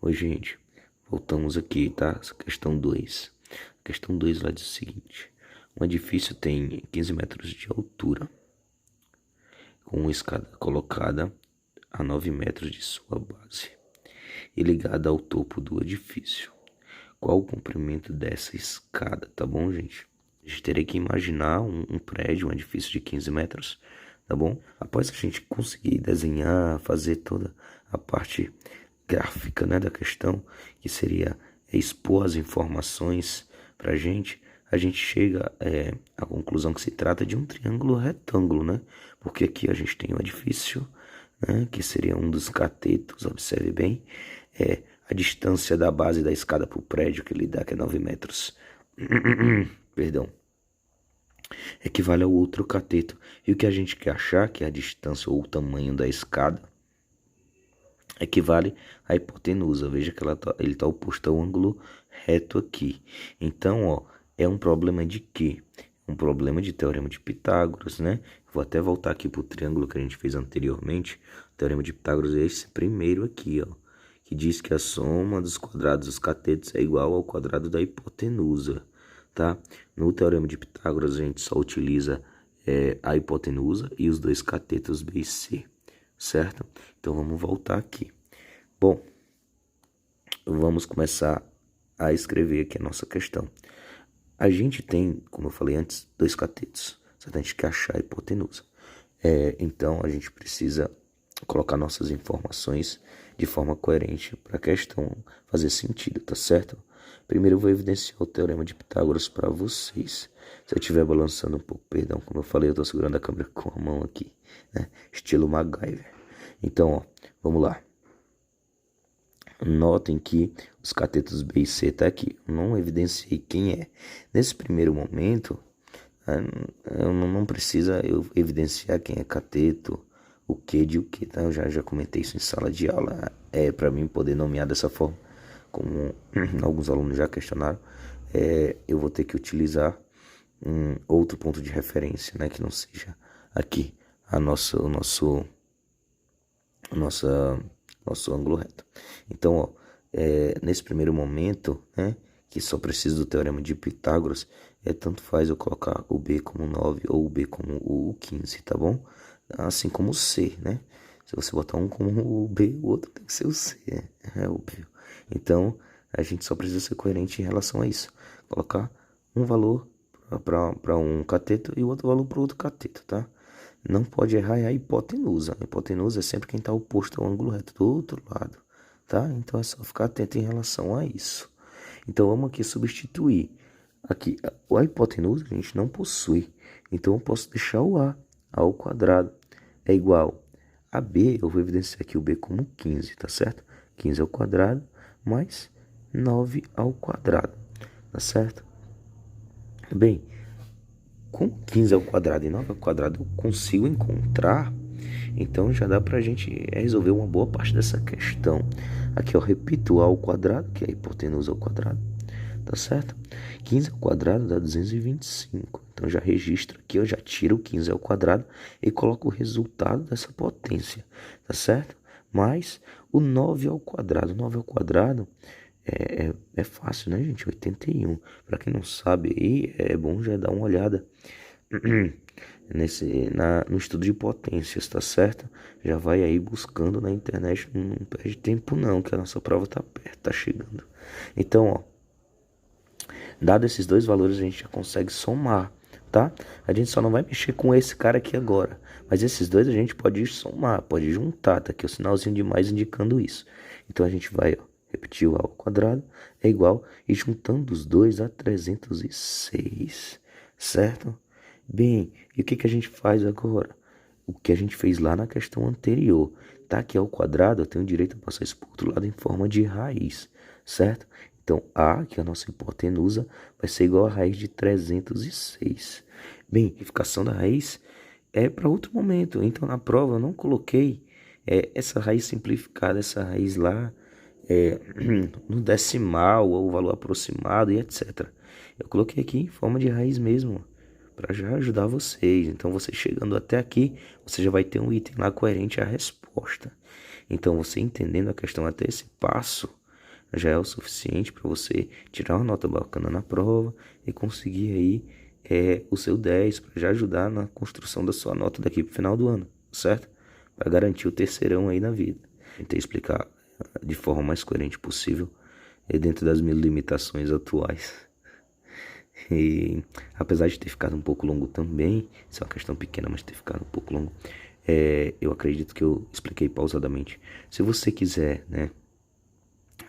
Oi, gente. Voltamos aqui, tá? Essa questão 2. A questão 2 lá diz o seguinte. Um edifício tem 15 metros de altura, com uma escada colocada a 9 metros de sua base e ligada ao topo do edifício. Qual o comprimento dessa escada, tá bom, gente? A gente teria que imaginar um prédio, um edifício de 15 metros, tá bom? Após a gente conseguir desenhar, fazer toda a parte gráfica, né, da questão, que seria expor as informações para a gente chega à conclusão que se trata de um triângulo retângulo, né? Porque aqui a gente tem o edifício, né, que seria um dos catetos, observe bem, a distância da base da escada para o prédio que ele dá, que é 9 metros, perdão, equivale ao outro cateto. E o que a gente quer achar, que é a distância ou o tamanho da escada, equivale à hipotenusa. Veja que ele está oposto ao ângulo reto aqui. Então, ó, é um problema de quê? Um problema de teorema de Pitágoras, né? Vou até voltar aqui para o triângulo que a gente fez anteriormente. O teorema de Pitágoras é esse primeiro aqui, ó, que diz que a soma dos quadrados dos catetos é igual ao quadrado da hipotenusa, tá? No teorema de Pitágoras a gente só utiliza a hipotenusa e os dois catetos B e C, certo? Então vamos voltar aqui. Bom, vamos começar a escrever aqui a nossa questão. A gente tem, como eu falei antes, dois catetos, certo? A gente quer achar a hipotenusa. Então a gente precisa colocar nossas informações de forma coerente para a questão fazer sentido, tá certo? Primeiro eu vou evidenciar o teorema de Pitágoras para vocês. Se eu estiver balançando um pouco, perdão, como eu falei, eu estou segurando a câmera com a mão aqui, né? Estilo MacGyver. Então, ó, vamos lá. Notem que os catetos B e C tá aqui. Eu não evidenciei quem é. Nesse primeiro momento, eu não precisa eu evidenciar quem é cateto, o que de o que, tá? Eu já comentei isso em sala de aula. Para mim poder nomear dessa forma, como alguns alunos já questionaram, eu vou ter que utilizar outro ponto de referência, né? Que não seja aqui o nosso ângulo reto. Então, ó, nesse primeiro momento, né, que só preciso do teorema de Pitágoras, tanto faz eu colocar o B como 9 ou o B como o 15, tá bom? Assim como o C, né? Se você botar um como o B, o outro tem que ser o C, é óbvio. Então, a gente só precisa ser coerente em relação a isso. Colocar um valor para um cateto e o outro valor para o outro cateto, tá? Não pode errar é a hipotenusa. A hipotenusa é sempre quem está oposto ao ângulo reto do outro lado, tá? Então é só ficar atento em relação a isso. Então vamos aqui substituir. Aqui, a hipotenusa a gente não possui. Então eu posso deixar o A ao quadrado é igual a B. Eu vou evidenciar aqui o B como 15, tá certo? 15 ao quadrado mais 9 ao quadrado, tá certo? Bem, com 15 ao quadrado e 9 ao quadrado eu consigo encontrar, então já dá pra gente resolver uma boa parte dessa questão. Aqui eu repito o A ao quadrado, que é a hipotenusa ao quadrado, tá certo? 15 ao quadrado dá 225, então já registro aqui, eu já tiro o 15 ao quadrado e coloco o resultado dessa potência, tá certo? Mais o 9 ao quadrado, 9 ao quadrado é fácil, né, gente? 81. Para quem não sabe aí, é bom já dar uma olhada no estudo de potências, tá certo? Já vai aí buscando na internet, não perde tempo não, que a nossa prova tá perto, tá chegando. Então, ó, dado esses dois valores, a gente já consegue somar, tá? A gente só não vai mexer com esse cara aqui agora, mas esses dois a gente pode somar, pode juntar, tá aqui o sinalzinho de mais indicando isso. Então a gente vai, ó, repetir o A ao quadrado é igual, e juntando os dois a 306, certo? Bem, e o que a gente faz agora? O que a gente fez lá na questão anterior. Tá aqui ao quadrado, eu tenho direito a passar isso para o outro lado em forma de raiz, certo? Então, A, que é a nossa hipotenusa, vai ser igual a raiz de 306. Bem, a simplificação da raiz é para outro momento. Então, na prova, eu não coloquei essa raiz simplificada, essa raiz lá, no decimal ou valor aproximado e etc. Eu coloquei aqui em forma de raiz mesmo, para já ajudar vocês. Então, você chegando até aqui, você já vai ter um item lá coerente à resposta. Então, você entendendo a questão até esse passo, já é o suficiente para você tirar uma nota bacana na prova e conseguir aí o seu 10 para já ajudar na construção da sua nota daqui para o final do ano, certo? Para garantir o terceirão aí na vida. Tentei explicar de forma mais coerente possível, dentro das minhas limitações atuais. E apesar de ter ficado um pouco longo também, isso é uma questão pequena, mas ter ficado um pouco longo, eu acredito que eu expliquei pausadamente. Se você quiser, né,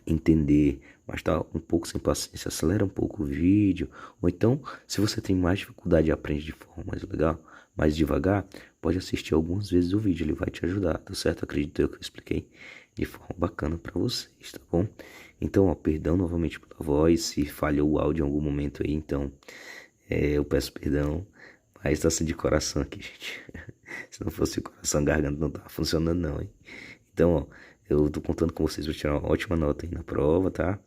entender, mas tá um pouco sem paciência, acelera um pouco o vídeo, ou então, se você tem mais dificuldade e aprende de forma mais legal, mais devagar, pode assistir algumas vezes o vídeo, ele vai te ajudar, tá certo? Acredito eu que eu expliquei de forma bacana para vocês, tá bom? Então, ó, perdão novamente pela voz, se falhou o áudio em algum momento aí, então, eu peço perdão, mas tá assim de coração aqui, gente. Se não fosse o coração, a garganta não tava funcionando não, hein? Então, ó, eu tô contando com vocês para tirar uma ótima nota aí na prova, tá?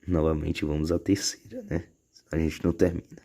Novamente, vamos à terceira, né? A gente não termina.